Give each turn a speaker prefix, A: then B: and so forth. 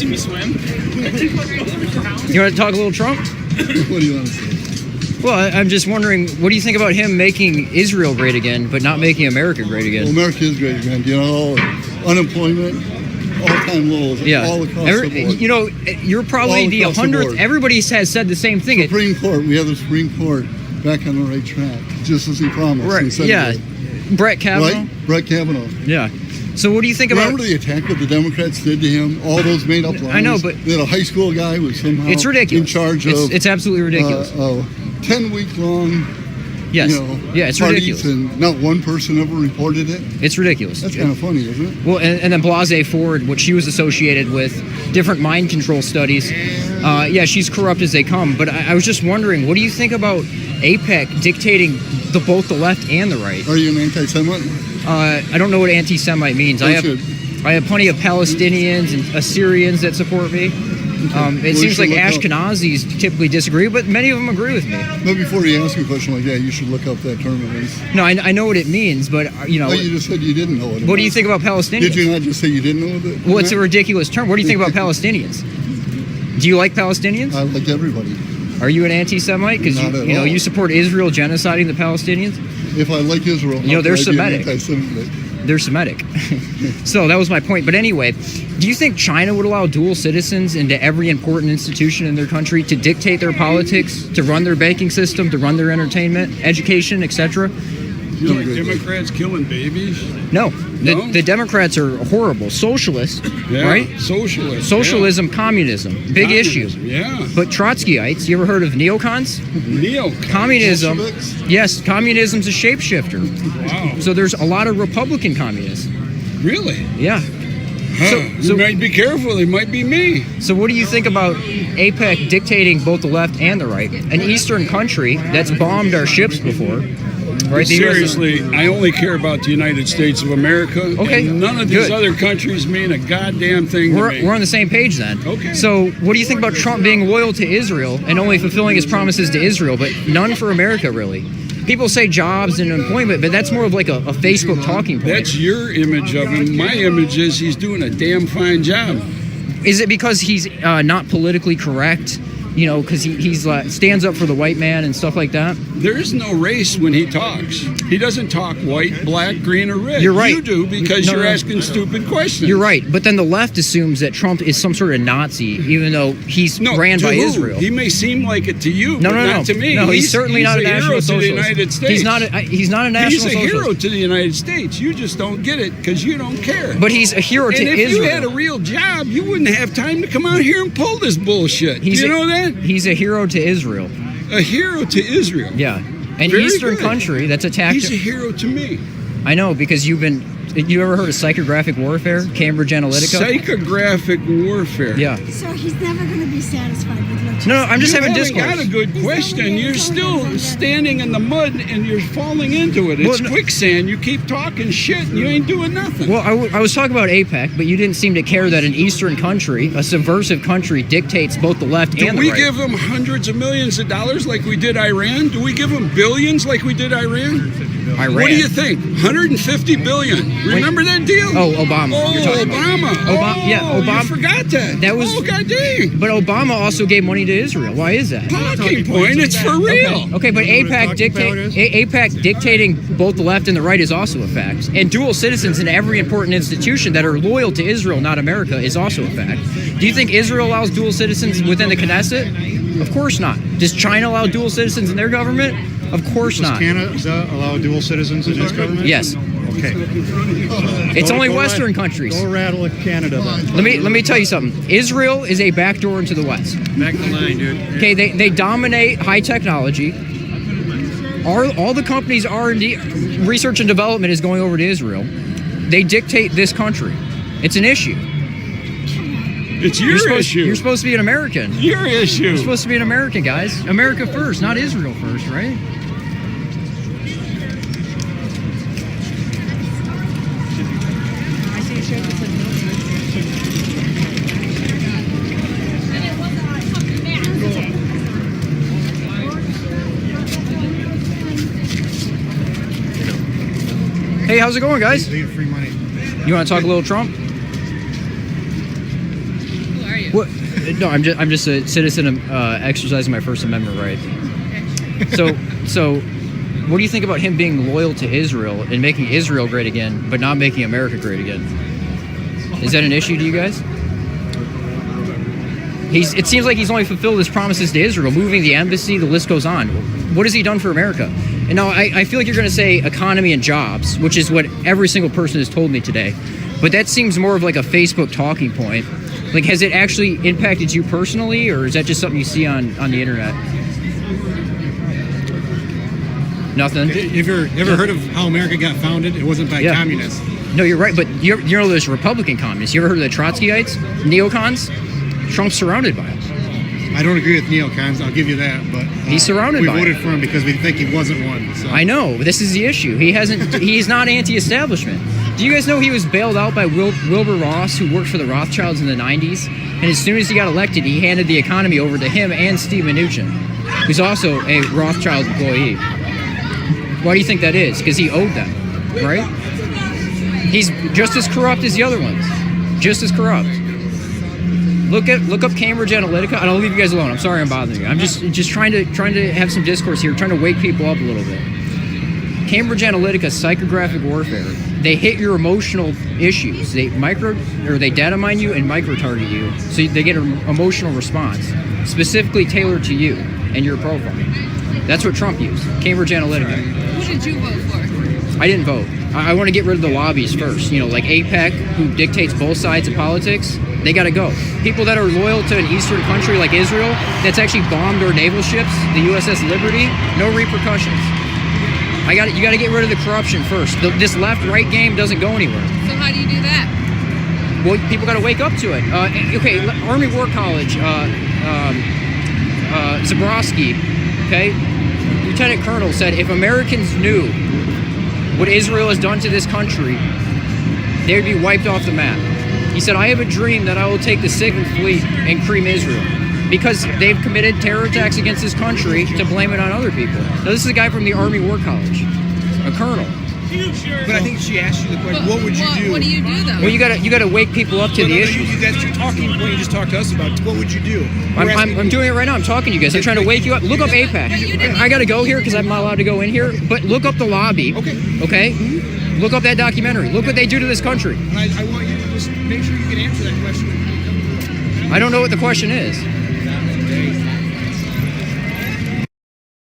A: see me swim?
B: You want to talk a little Trump?
C: What do you want to say?
B: Well, I'm just wondering, what do you think about him making Israel great again, but not making America great again?
C: Well, America is great again. You know, unemployment, all-time lows, all across the board.
B: You know, you're probably the 100th. Everybody has said the same thing.
C: Supreme Court, we have the Supreme Court back on the right track, just as he promised.
B: Right, yeah. Brett Kavanaugh.
C: Right? Brett Kavanaugh.
B: Yeah. So what do you think about...
C: Remember the attack that the Democrats did to him? All those made-up lines?
B: I know, but...
C: That a high school guy was somehow
B: it's ridiculous.
C: in charge of...
B: It's absolutely ridiculous.
C: 10-week-long...
B: Yes.
C: You know,
B: yeah, it's ridiculous.
C: And not one person ever reported it.
B: It's ridiculous.
C: That's kind of funny, isn't it?
B: Well, and then Blasey Ford, what she was associated with, different mind control studies. Yeah, she's corrupt as they come. But I was just wondering, what do you think about AIPAC dictating both the left and the right?
C: Are you an anti-Semite?
B: I don't know what anti-Semite means. I have plenty of Palestinians and Assyrians that support me. It seems like Ashkenazis typically disagree, but many of them agree with me.
C: But before you ask a question like that, you should look up that term at least.
B: No, I know what it means, but you know.
C: Oh, you just said you didn't know what it meant.
B: What do you think about Palestinians?
C: Did you not just say you didn't know what it meant?
B: Well, it's a ridiculous term. What do you think about Palestinians? Do you like Palestinians?
C: I like everybody.
B: Are you an anti-Semite? Because you know you support Israel genociding the Palestinians.
C: If I like Israel,
B: you know they're Semitic. They're Semitic. So that was my point. But anyway, do you think China would allow dual citizens into every important institution in their country to dictate their politics, to run their banking system, to run their entertainment, education, etc.?
D: You like Democrats killing babies?
B: No. The Democrats are horrible. Socialists, right? Socialism, communism. Big issue.
D: Yeah.
B: But Trotskyites, you ever heard of neocons? Communism. Yes, communism's a shapeshifter.
D: Wow.
B: So there's a lot of Republican communists.
D: Really?
B: Yeah.
D: Huh. You might be careful. It might be me.
B: So what do you think about AIPAC dictating both the left and the right? An Eastern country that's bombed our ships before. Right,
D: seriously, I only care about the United States of America.
B: Okay,
D: and none of these other countries mean a goddamn thing to me.
B: We're on the same page then.
D: Okay.
B: So what do you think about Trump being loyal to Israel and only fulfilling his promises to Israel, but none for America, really? People say jobs and employment, but that's more of like a Facebook talking point.
D: That's your image of him. My image is he's doing a damn fine job.
B: Is it because he's not politically correct? You know, because he stands up for the white man and stuff like that?
D: There is no race when he talks. He doesn't talk white, black, green, or red.
B: You're right.
D: You do because you're asking stupid questions.
B: You're right. But then the left assumes that Trump is some sort of Nazi, even though he's ran by Israel.
D: He may seem like it to you,
B: but
D: not to me.
B: No, he's certainly not a national socialist.
D: To the United States.
B: He's not a national socialist.
D: He's a hero to the United States. You just don't get it because you don't care.
B: But he's a hero to Israel.
D: And if you had a real job, you wouldn't have time to come out here and pull this bullshit. Do you know that?
B: He's a hero to Israel.
D: A hero to Israel.
B: Yeah. An Eastern country that's attacked.
D: He's a hero to me.
B: I know, because you ever heard of psychographic warfare? Cambridge Analytica?
D: Psychographic warfare.
B: Yeah.
E: So he's never going to be satisfied with what
B: No, I'm just having discourse.
D: You got a good question. You're still standing in the mud and you're falling into it. It's quicksand. You keep talking shit and you ain't doing nothing.
B: Well, I was talking about AIPAC, but you didn't seem to care that an Eastern country, a subversive country, dictates both the left and the right.
D: Do we give them hundreds of millions of dollars like we did Iran? Do we give them billions like we did Iran? What do you think? 150 billion. Remember that deal?
B: Oh, Obama.
D: Oh, Obama.
B: Obama.
D: You forgot that.
B: That was.
D: Oh, god dang.
B: But Obama also gave money to Israel. Why is that?
D: Talking point. It's for real.
B: Okay, but AIPAC dictating both the left and the right is also a fact. And dual citizens in every important institution that are loyal to Israel, not America, is also a fact. Do you think Israel allows dual citizens within the Knesset? Of course not. Does China allow dual citizens in their government? Of course not.
F: Does Canada allow dual citizens in its government?
B: Yes.
F: Okay.
B: It's only Western countries.
F: Go rattle Canada then.
B: Let me tell you something. Israel is a backdoor into the West.
F: Back in the line, dude.
B: Okay, they dominate high technology. All the companies' R&D, research and development is going over to Israel. They dictate this country. It's an issue.
D: It's your issue.
B: You're supposed to be an American.
D: Your issue.
B: You're supposed to be an American, guys. America first, not Israel first, right? Hey, how's it going, guys?
F: Free money.
B: You want to talk a little Trump?
G: Who are
B: What? No, I'm just a citizen exercising my First Amendment right. So, what do you think about him being loyal to Israel and making Israel great again, but not making America great again? Is that an issue to you guys? It seems like he's only fulfilled his promises to Israel, moving the embassy, the list goes on. What has he done for America? And now I feel like you're going to say economy and jobs, which is what every single person has told me today. But that seems more of like a Facebook talking point. Like, has it actually impacted you personally, or is that just something you see on the internet? Nothing?
F: Have you ever heard of how America got founded? It wasn't by communists.
B: No, you're right, but you know there's Republican communists. You ever heard of the Trotskyites? Neocons? Trump's surrounded by them.
F: I don't agree with neocons, I'll give you that, but
B: he's surrounded by
F: we voted for him because we think he wasn't one. So.
B: I know, but this is the issue. He's not anti-establishment. Do you guys know he was bailed out by Wilbur Ross, who worked for the Rothschilds in the 90s? And as soon as he got elected, he handed the economy over to him and Steve Mnuchin, who's also a Rothschild employee. Why do you think that is? Because he owed them, right? He's just as corrupt as the other ones. Just as corrupt. Look up Cambridge Analytica, and I'll leave you guys alone. I'm sorry I'm bothering you. I'm just trying to have some discourse here, trying to wake people up a little bit. Cambridge Analytica, psychographic warfare. They hit your emotional issues. They data mine you and micro target you, so they get an emotional response, specifically tailored to you and your profile. That's what Trump used. Cambridge Analytica.
A: Who did you vote for?
B: I didn't vote. I want to get rid of the lobbies first. Like AIPAC, who dictates both sides of politics. They got to go. People that are loyal to an Eastern country like Israel, that's actually bombed our naval ships, the USS Liberty, no repercussions. You got to get rid of the corruption first. This left-right game doesn't go anywhere.
A: So how do you do that?
B: Well, people got to wake up to it. Okay, Army War College, Zabrowski, okay? Lieutenant Colonel said, if Americans knew what Israel has done to this country, they would be wiped off the map. He said, I have a dream that I will take the 2nd Fleet and cream Israel because they've committed terror attacks against this country to blame it on other people. Now, this is a guy from the Army War College, a colonel.
G: But I think she asked you the question, what would you do?
A: What do you do, though?
B: Well, you gotta wake people up to the issue.
G: That's your talking point you just talked to us about. What would you do?
B: I'm doing it right now. I'm talking to you guys. I'm trying to wake you up. Look up AIPAC. I gotta go here because I'm not allowed to go in here. But look up the lobby. Okay? Look up that documentary. Look what they do to this country.
G: And I want you to just make sure you can answer that question.
B: I don't know what the question is.